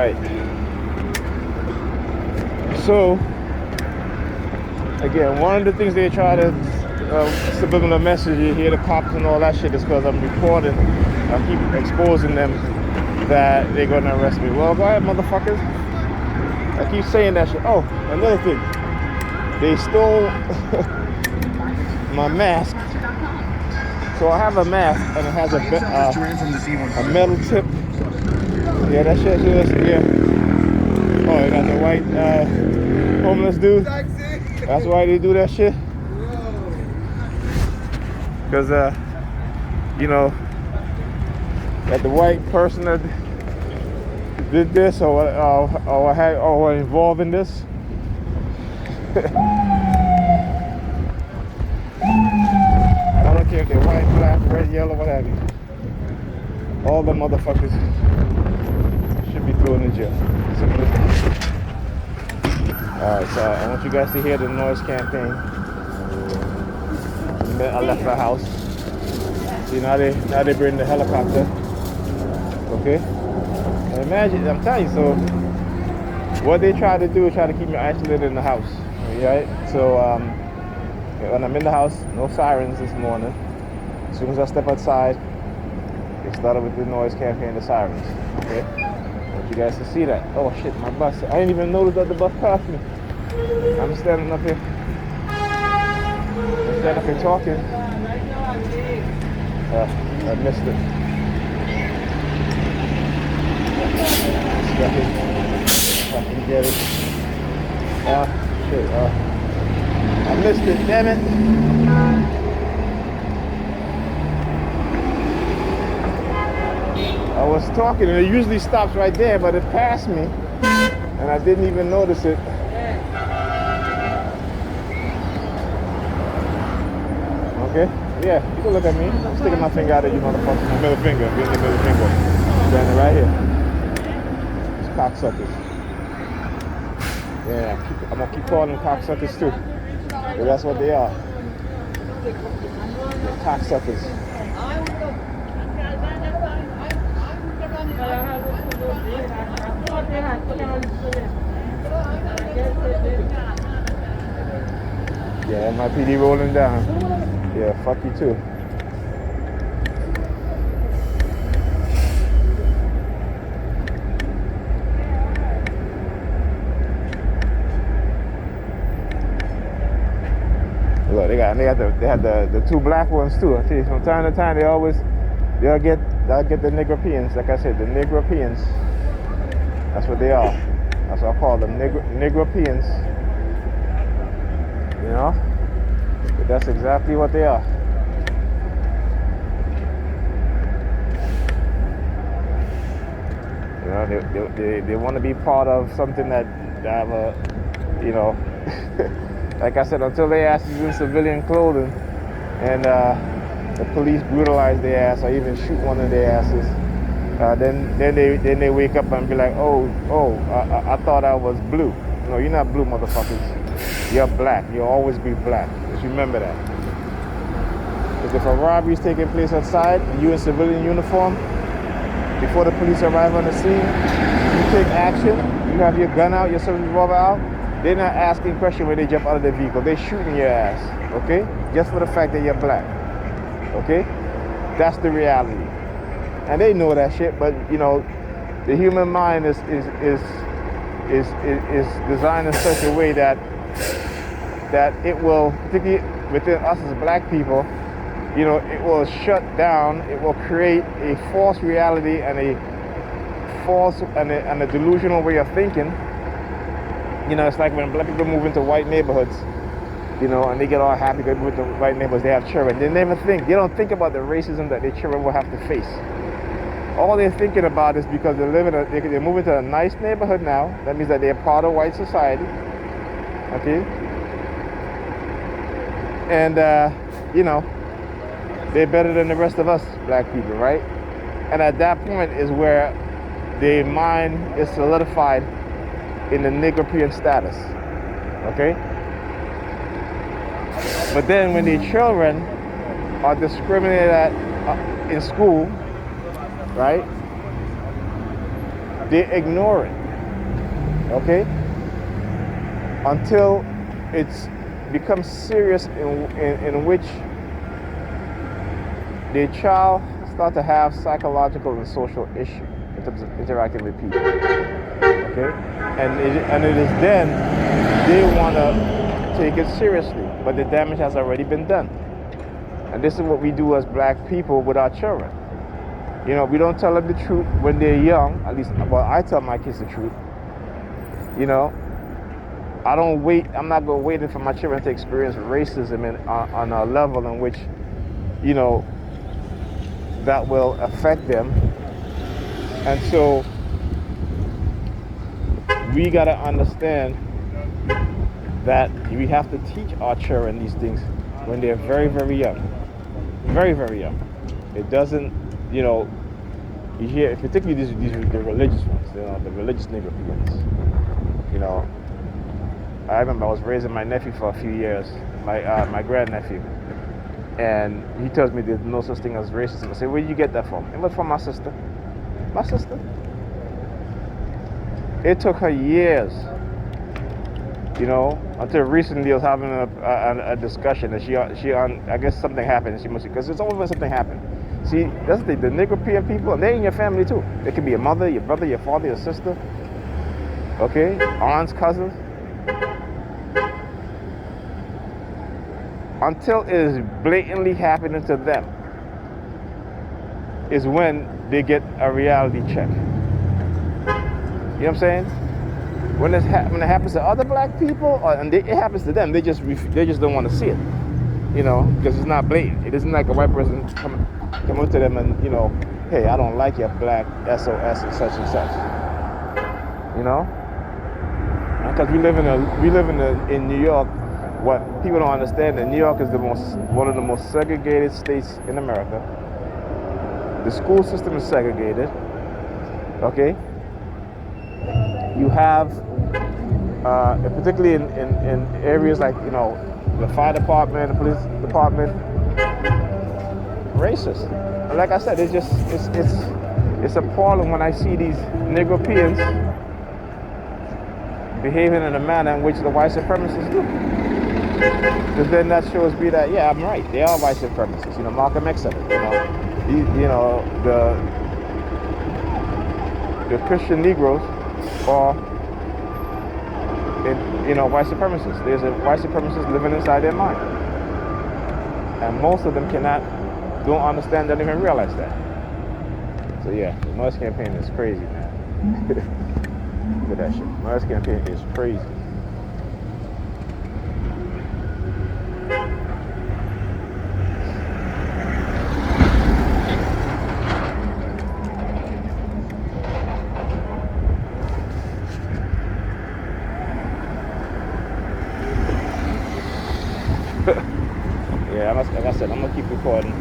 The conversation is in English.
right. So, again, one of the things they try to subliminal message, you hear the cops and all that shit, is because I'm reporting, I keep exposing them that they're gonna arrest me. Well, go ahead, motherfuckers. I keep saying that shit. Oh, another thing. They stole my mask. So I have a mask and it has a metal tip. Yeah, that shit is, yeah. Oh, they got the white homeless dude. That's why they do that shit. Because, you know, that the white person that did this or were involved in this. I don't care if they're white, black, red, yellow, what have you. All the motherfuckers should be thrown in jail. Alright, so I want you guys to hear the noise campaign. I left the house. See, now they bring the helicopter. Okay? And imagine, I'm telling you, so what they try to do is try to keep me isolated in the house. Right? So when I'm in the house, no sirens this morning. As soon as I step outside, they started with the noise campaign, the sirens. Okay? I want you guys to see that. Oh shit, my bus. I didn't even notice that the bus passed me. I'm standing up here. I'm standing up here talking. I missed it. If I can get it. Shit. I missed it, damn it. I was talking and it usually stops right there, but it passed me and I didn't even notice it. Okay? Yeah, you can look at me. I'm sticking my finger out at you, motherfucker. My middle finger. Give me the middle finger. Standing right here. These cocksuckers. Yeah, I'm gonna keep calling them cocksuckers too. But that's what they are. They're cocksuckers. Yeah, NYPD rolling down. Yeah, fuck you too. Look, they had the two black ones too. I see, from time to time they'll get the Negropeans. Like I said, the Negropeans. That's what they are. That's what I call them, Negropeans. You know, but that's exactly what they are. You know, they want to be part of something that have a, you know. Like I said, until their ass is in civilian clothing and the police brutalize their ass or even shoot one of their asses, then they wake up and be like, I thought I was blue. No, you're not blue, motherfuckers. You're black. You'll always be black. Just remember that. Because if a robbery is taking place outside and you're in civilian uniform, before the police arrive on the scene, you take action. You have your gun out, your service revolver out. They're not asking questions when they jump out of the vehicle. They're shooting your ass, okay? Just for the fact that you're black, okay? That's the reality. And they know that shit, but you know, the human mind is designed in such a way that it will, particularly within us as black people, you know, it will shut down, it will create a false reality and a false and a delusional way of thinking. You know, it's like when black people move into white neighborhoods, you know, and they get all happy because with the white neighborhoods, they have children. They never think, they don't think about the racism that their children will have to face. All they're thinking about is because they move into a nice neighborhood now. That means that they're part of white society, okay? And, you know, they're better than the rest of us black people, right? And at that point is where their mind is solidified in the Negropean status, okay? But then when their children are discriminated at in school, right? they ignore it, okay, until it's becomes serious in which the child start to have psychological and social issues in terms of interacting with people, okay, and it is then they want to take it seriously, but the damage has already been done. And this is what we do as black people with our children. You know, we don't tell them the truth when they're young. At least, well, I tell my kids the truth. You know, I'm not going to wait for my children to experience racism on a level in which, you know, that will affect them. And so we got to understand that we have to teach our children these things when they're very, very young. Very, very young. It doesn't, you know, you hear, particularly the religious ones, you know, the religious Negropeans. You know, I remember I was raising my nephew for a few years, my grandnephew, and he tells me there's no such thing as racism. I say, where did you get that from? It was from my sister. My sister. It took her years, you know, until recently I was having a discussion that she I guess something happened, and she must, because it's always when something happened. See, that's the Negropean people, and they're in your family too. They could be your mother, your brother, your father, your sister, okay, aunts, cousins. Until it is blatantly happening to them is when they get a reality check. You know what I'm saying? When it happens to other black people, it happens to them, they just don't want to see it. You know, because it's not blatant. It isn't like a white person come up to them and, you know, hey, I don't like your black SOS and such and such. You know, because we live in New York. What people don't understand, that New York is one of the most segregated states in America. The school system is segregated. Okay. You have, particularly in areas like, you know, the fire department, the police department, racist. And like I said, it's appalling when I see these Negropeans behaving in a manner in which the white supremacists do. Because then that shows me that, yeah, I'm right. They are white supremacists. You know, Malcolm X said it. You know, the Christian Negroes are, you know, white supremacists. There's a white supremacist living inside their mind, and most of them don't understand, don't even realize that. So yeah, the noise campaign is crazy, man. Look at that shit. Noise campaign is crazy. Yeah, like I said, I'm gonna keep recording.